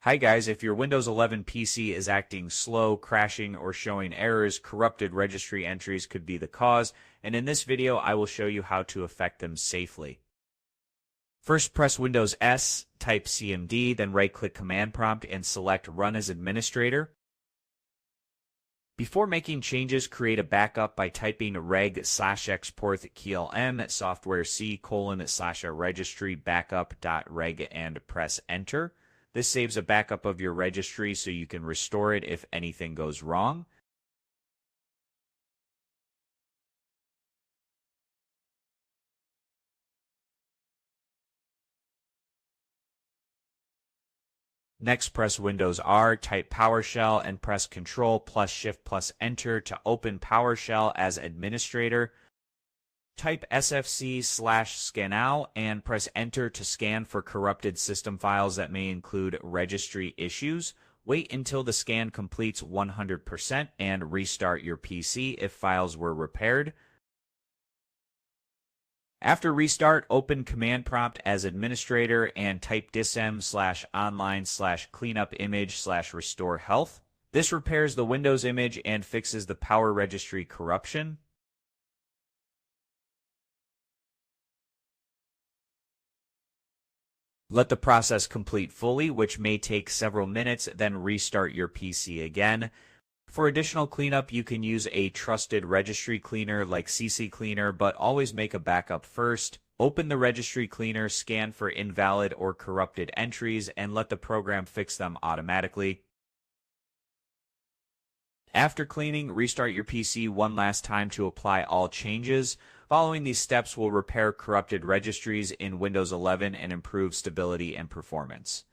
Hi guys, if your Windows 11 PC is acting slow, crashing, or showing errors, corrupted registry entries could be the cause, and in this video I will show you how to affect them safely. First, press Windows S, type CMD, then right-click Command Prompt and select Run as Administrator. Before making changes, create a backup by typing reg/export klm software c:/registry backup.reg and press Enter. This saves a backup of your registry so you can restore it if anything goes wrong. Next, press Windows R, type PowerShell, and press Ctrl+Shift+Enter to open PowerShell as administrator. Type SFC/Scannow and press Enter to scan for corrupted system files that may include registry issues. Wait until the scan completes 100% and restart your PC if files were repaired. After restart, open Command Prompt as administrator and type DISM/online/cleanupimage/RestoreHealth. This repairs the Windows image and fixes the Power Registry corruption. Let the process complete fully, which may take several minutes, then restart your PC again. For additional cleanup, you can use a trusted registry cleaner like CC Cleaner, but always make a backup first. Open the registry cleaner, scan for invalid or corrupted entries, and let the program fix them automatically. After cleaning, restart your PC one last time to apply all changes. Following these steps will repair corrupted registries in Windows 11 and improve stability and performance.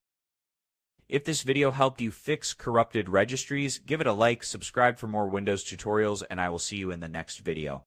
If this video helped you fix corrupted registries, give it a like, subscribe for more Windows tutorials, and I will see you in the next video.